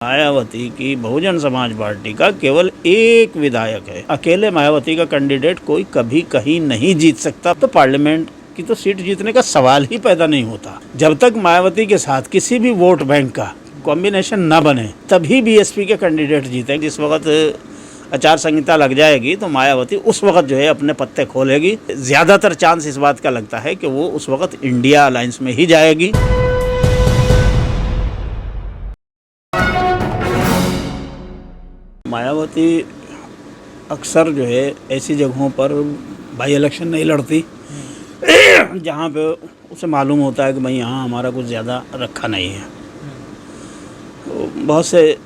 मायावती की बहुजन समाज पार्टी का केवल एक विधायक है। अकेले मायावती का कैंडिडेट कोई कभी कहीं नहीं जीत सकता। तो पार्लियामेंट की तो सीट जीतने का सवाल ही पैदा नहीं होता। जब तक मायावती के साथ किसी भी वोट बैंक का कॉम्बिनेशन न बने तभी बीएसपी के कैंडिडेट जीते। जिस वक्त आचार संहिता लग जाएगी तो मायावती उस वक्त जो है अपने पत्ते खोलेगी। ज़्यादातर चांस इस बात का लगता है कि वो उस वक्त इंडिया अलायंस में ही जाएगी। मायावती अक्सर जो है ऐसी जगहों पर बाई इलेक्शन नहीं लड़ती जहाँ पे उसे मालूम होता है कि भाई यहाँ हमारा कुछ ज़्यादा रखा नहीं है। तो बहुत से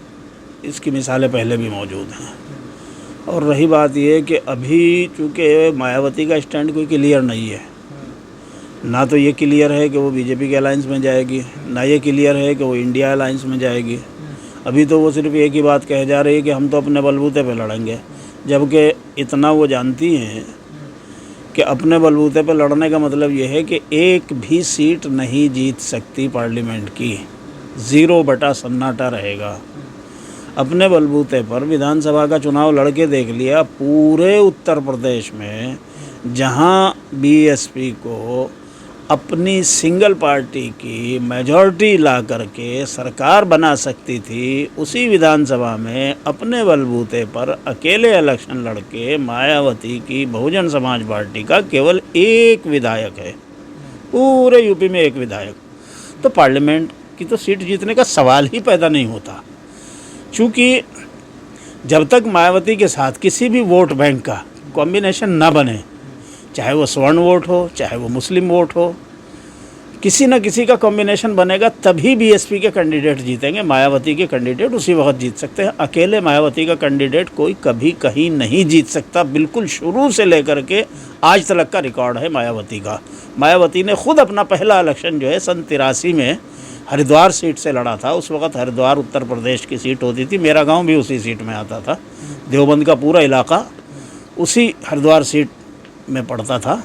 इसकी मिसालें पहले भी मौजूद हैं। और रही बात ये कि अभी चूँकि मायावती का स्टैंड कोई क्लियर नहीं है, ना तो ये क्लियर है कि वो बीजेपी के अलायंस में जाएगी, ना ये क्लियर है कि वो इंडिया अलायंस में जाएगी। अभी तो वो सिर्फ एक ही बात कहे जा रही है कि हम तो अपने बलबूते पे लड़ेंगे, जबकि इतना वो जानती हैं कि अपने बलबूते पे लड़ने का मतलब ये है कि एक भी सीट नहीं जीत सकती पार्लियामेंट की, 0 बटा सन्नाटा रहेगा। अपने बलबूते पर विधानसभा का चुनाव लड़के देख लिया। पूरे उत्तर प्रदेश में जहां बीएसपी को अपनी सिंगल पार्टी की मेजॉरिटी ला करके सरकार बना सकती थी, उसी विधानसभा में अपने बलबूते पर अकेले इलेक्शन लड़के मायावती की बहुजन समाज पार्टी का केवल एक विधायक है। पूरे यूपी में एक विधायक। तो पार्लियामेंट की तो सीट जीतने का सवाल ही पैदा नहीं होता। चूँकि जब तक मायावती के साथ किसी भी वोट बैंक का कॉम्बिनेशन न बने, चाहे वो स्वर्ण वोट हो, चाहे वो मुस्लिम वोट हो, किसी न किसी का कॉम्बिनेशन बनेगा तभी बीएसपी के कैंडिडेट जीतेंगे। मायावती के कैंडिडेट उसी वक्त जीत सकते हैं। अकेले मायावती का कैंडिडेट कोई कभी कहीं नहीं जीत सकता। बिल्कुल शुरू से लेकर के आज तक का रिकॉर्ड है मायावती का। मायावती ने खुद अपना पहला इलेक्शन जो है सन 83 में हरिद्वार सीट से लड़ा था। उस वक्त हरिद्वार उत्तर प्रदेश की सीट होती थी, मेरा गाँव भी उसी सीट में आता था। देवबंद का पूरा इलाका उसी हरिद्वार सीट में पड़ता था,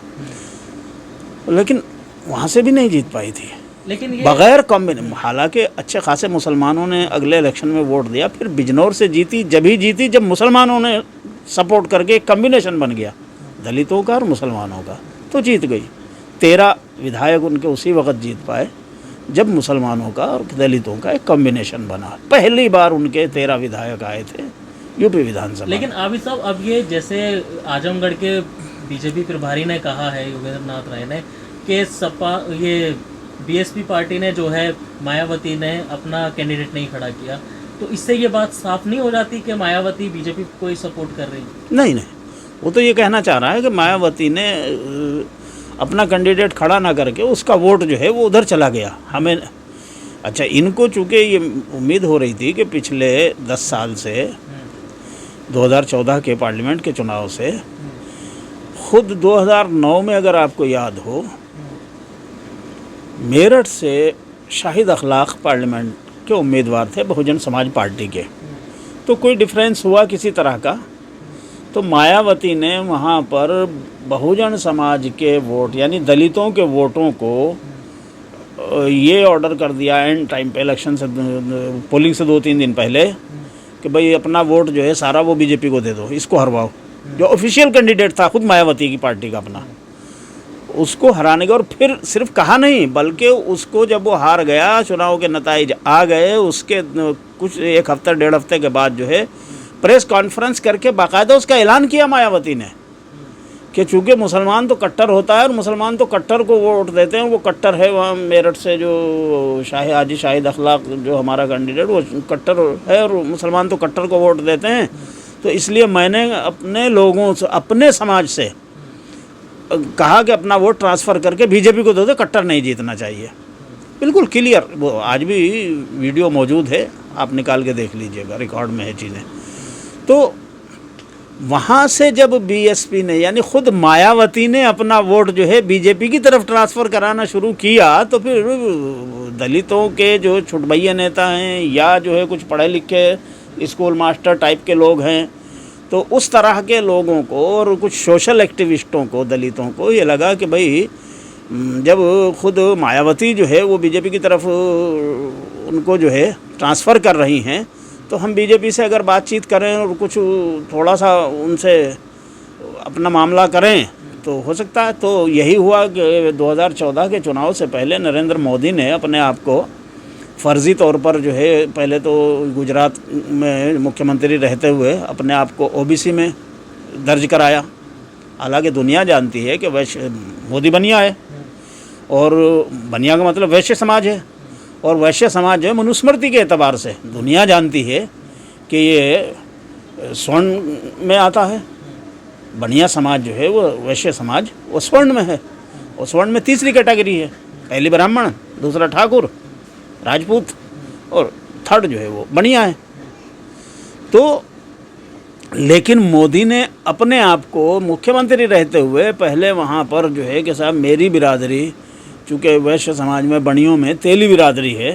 लेकिन वहाँ से भी नहीं जीत पाई थी। लेकिन बगैर कॉम्बिनेशन, हालांकि अच्छे खासे मुसलमानों ने अगले इलेक्शन में वोट दिया। फिर बिजनौर से जीती, जब मुसलमानों ने सपोर्ट करके एक कॉम्बिनेशन बन गया दलितों का और मुसलमानों का, तो जीत गई। 13 विधायक उनके उसी वक्त जीत पाए जब मुसलमानों का और दलितों का एक कॉम्बिनेशन बना। पहली बार उनके 13 विधायक आए थे यूपी विधानसभा। लेकिन अभी साहब, अब ये जैसे आजमगढ़ के बीजेपी प्रभारी ने कहा है, योगेंद्र नाथ राय ने, कि सपा ये बीएसपी पार्टी ने जो है मायावती ने अपना कैंडिडेट नहीं खड़ा किया, तो इससे ये बात साफ नहीं हो जाती कि मायावती बीजेपी को ही सपोर्ट कर रही है? नहीं, वो तो ये कहना चाह रहा है कि मायावती ने अपना कैंडिडेट खड़ा ना करके उसका वोट जो है वो उधर चला गया। हमें अच्छा, इनको चूँकि ये उम्मीद हो रही थी कि पिछले 10 साल से 2014 के पार्लियामेंट के चुनाव से, खुद 2009 में अगर आपको याद हो, मेरठ से शाहिद अखलाक पार्लियामेंट के उम्मीदवार थे बहुजन समाज पार्टी के। तो कोई डिफरेंस हुआ किसी तरह का, तो मायावती ने वहाँ पर बहुजन समाज के वोट यानी दलितों के वोटों को ये ऑर्डर कर दिया एंड टाइम पे, इलेक्शन से पोलिंग से 2-3 दिन पहले, कि भाई अपना वोट जो है सारा वो बीजेपी को दे दो, इसको हरवाओ। जो ऑफिशियल कैंडिडेट था खुद मायावती की पार्टी का अपना, उसको हराने का। और फिर सिर्फ कहा नहीं, बल्कि उसको जब वो हार गया, चुनाव के नतीजे आ गए, उसके कुछ 1 हफ्ते 1.5 हफ्ते के बाद जो है प्रेस कॉन्फ्रेंस करके बाकायदा उसका ऐलान किया मायावती ने कि चूँकि मुसलमान तो कट्टर होता है और मुसलमान तो कट्टर को वोट देते हैं, वो कट्टर है। वहाँ मेरठ से जो शाहिद अखलाक जो हमारा कैंडिडेट, वो कट्टर है और मुसलमान तो कट्टर को वोट देते हैं। तो इसलिए मैंने अपने लोगों से, अपने समाज से कहा कि अपना वोट ट्रांसफ़र करके बीजेपी को दे दो, कट्टर नहीं जीतना चाहिए। बिल्कुल क्लियर, वो आज भी वीडियो मौजूद है, आप निकाल के देख लीजिएगा, रिकॉर्ड में है चीज़ें। तो वहाँ से जब बीएसपी ने यानी खुद मायावती ने अपना वोट जो है बीजेपी की तरफ ट्रांसफ़र कराना शुरू किया, तो फिर दलितों के जो छुटभैया नेता हैं या जो है कुछ पढ़े लिखे स्कूल मास्टर टाइप के लोग हैं, तो उस तरह के लोगों को और कुछ सोशल एक्टिविस्टों को, दलितों को ये लगा कि भाई जब खुद मायावती जो है वो बीजेपी की तरफ उनको जो है ट्रांसफ़र कर रही हैं, तो हम बीजेपी से अगर बातचीत करें और कुछ थोड़ा सा उनसे अपना मामला करें तो हो सकता है। तो यही हुआ कि 2014 के चुनाव से पहले नरेंद्र मोदी ने अपने आप को फ़र्ज़ी तौर पर जो है, पहले तो गुजरात में मुख्यमंत्री रहते हुए अपने आप को ओबीसी में दर्ज कराया। हालांकि दुनिया जानती है कि वैश्य मोदी बनिया है, और बनिया का मतलब वैश्य समाज है, और वैश्य समाज जो है मनुस्मृति के एतबार से दुनिया जानती है कि ये स्वर्ण में आता है। बनिया समाज जो है वो वैश्य समाज वो स्वर्ण में है, और स्वर्ण में तीसरी कैटेगरी है, पहली ब्राह्मण, दूसरा ठाकुर राजपूत, और थर्ड जो है वो बनिया है। तो लेकिन मोदी ने अपने आप को मुख्यमंत्री रहते हुए पहले वहाँ पर जो है कि साहब मेरी बिरादरी, चूँकि वैश्य समाज में बनियों में तेली बिरादरी है,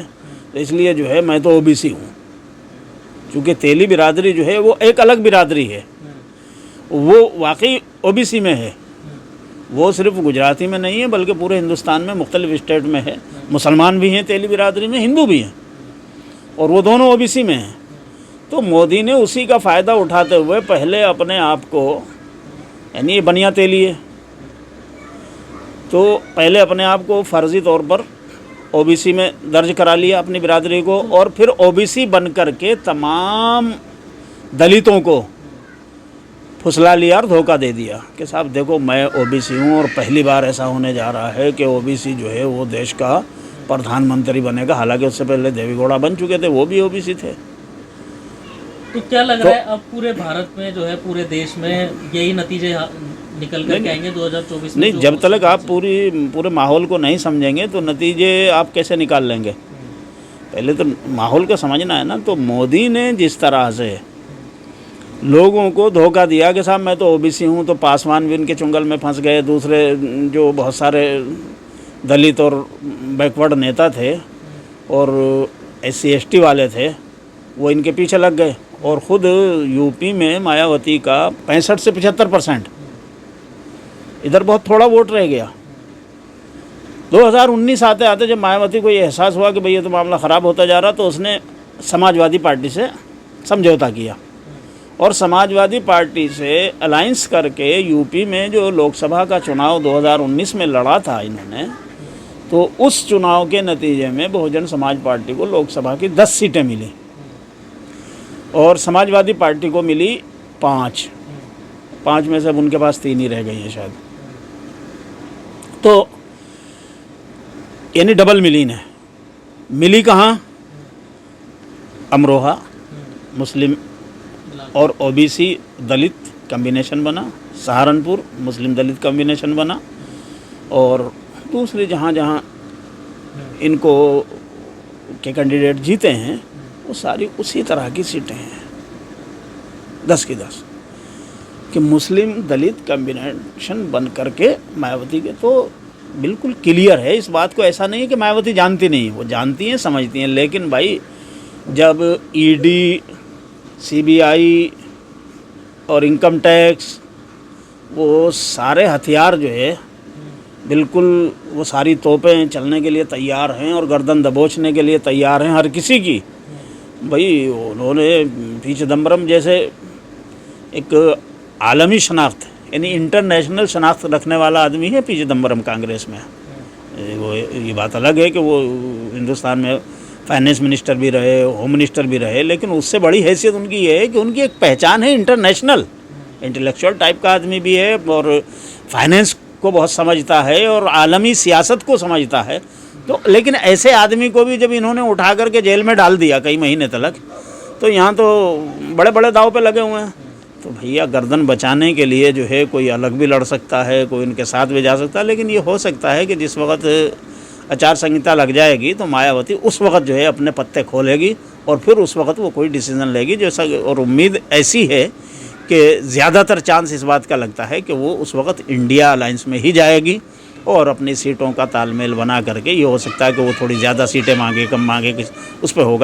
तो इसलिए जो है मैं तो ओबीसी हूँ। चूँकि तेली बिरादरी जो है वो एक अलग बिरादरी है, वो वाकई ओबीसी में है। वो सिर्फ गुजराती में नहीं है बल्कि पूरे हिंदुस्तान में मुख्तलिफ स्टेट में है। मुसलमान भी हैं तेली बिरादरी में, हिंदू भी हैं, और वो दोनों ओबीसी में हैं। तो मोदी ने उसी का फ़ायदा उठाते हुए पहले अपने आप को, यानी ये बनिया तेली है, तो पहले अपने आप को फ़र्ज़ी तौर पर ओबीसी में दर्ज करा लिया अपनी बिरादरी को, और फिर ओबीसी बन कर के तमाम दलितों को फुसला लिया और धोखा दे दिया कि साहब देखो मैं ओबीसी हूँ, और पहली बार ऐसा होने जा रहा है कि ओबीसी जो है वो देश का प्रधानमंत्री बनेगा। हालांकि उससे पहले देवेगौड़ा बन चुके थे, वो भी ओबीसी थे। तो क्या लग रहा है अब पूरे भारत में जो है, पूरे देश में यही नतीजे निकल कर के आएंगे 2024 में? नहीं, जब तक आप पूरे माहौल को नहीं समझेंगे तो नतीजे आप कैसे निकाल लेंगे? पहले तो माहौल को समझना है ना। तो मोदी ने जिस तरह से लोगों को धोखा दिया कि साहब मैं तो ओबीसी हूँ, तो पासवान भी उनके चुंगल में फंस गए, दूसरे जो बहुत सारे दलित और बैकवर्ड नेता थे और SC ST वाले थे वो इनके पीछे लग गए, और ख़ुद यूपी में मायावती का 65 से 75%, इधर बहुत थोड़ा वोट रह गया। 2019 आते आते जब मायावती को ये एहसास हुआ कि भाई ये तो मामला ख़राब होता जा रहा, तो उसने समाजवादी पार्टी से समझौता किया, और समाजवादी पार्टी से अलायंस करके यूपी में जो लोकसभा का चुनाव 2019 में लड़ा था इन्होंने, तो उस चुनाव के नतीजे में बहुजन समाज पार्टी को लोकसभा की 10 सीटें मिली, और समाजवादी पार्टी को मिली 5 में से अब उनके पास 3 ही रह गई हैं शायद। तो यानी डबल मिली है। मिली कहाँ? अमरोहा मुस्लिम और ओबीसी दलित कम्बिनेशन बना, सहारनपुर मुस्लिम दलित कम्बिनेशन बना, और दूसरे जहाँ जहाँ इनको के कैंडिडेट जीते हैं वो सारी उसी तरह की सीटें हैं, 10 की 10 कि मुस्लिम दलित कम्बिनेशन बन करके मायावती के। तो बिल्कुल क्लियर है इस बात को, ऐसा नहीं है कि मायावती जानती नहीं, वो जानती हैं, समझती हैं। लेकिन भाई जब ED CBI और इनकम टैक्स, वो सारे हथियार जो है बिल्कुल, वो सारी तोपें चलने के लिए तैयार हैं और गर्दन दबोचने के लिए तैयार हैं हर किसी की। भाई उन्होंने पी चिदम्बरम जैसे एक आलमी शनाख्त, यानी इंटरनेशनल शनाख्त रखने वाला आदमी है पी चिदम्बरम कांग्रेस में। वो ये बात अलग है कि वो हिंदुस्तान में फाइनेंस मिनिस्टर भी रहे, होम मिनिस्टर भी रहे, लेकिन उससे बड़ी हैसियत उनकी ये है कि उनकी एक पहचान है इंटरनेशनल, इंटेलेक्चुअल टाइप का आदमी भी है, और फाइनेंस को बहुत समझता है और आलमी सियासत को समझता है। तो लेकिन ऐसे आदमी को भी जब इन्होंने उठा करके जेल में डाल दिया कई महीने तक, तो यहाँ तो बड़े बड़े दाव पे लगे हुए हैं। तो भैया गर्दन बचाने के लिए जो है कोई अलग भी लड़ सकता है, कोई उनके साथ भी जा सकता है, लेकिन ये हो सकता है कि जिस वक्त आचार संहिता लग जाएगी तो मायावती उस वक्त जो है अपने पत्ते खोलेगी, और फिर उस वक्त वो कोई डिसीज़न लेगी जैसा। और उम्मीद ऐसी है कि ज़्यादातर चांस इस बात का लगता है कि वो उस वक्त इंडिया अलायंस में ही जाएगी, और अपनी सीटों का तालमेल बना करके ये हो सकता है कि वो थोड़ी ज़्यादा सीटें मांगे, कम मांगे, उस पर होगा।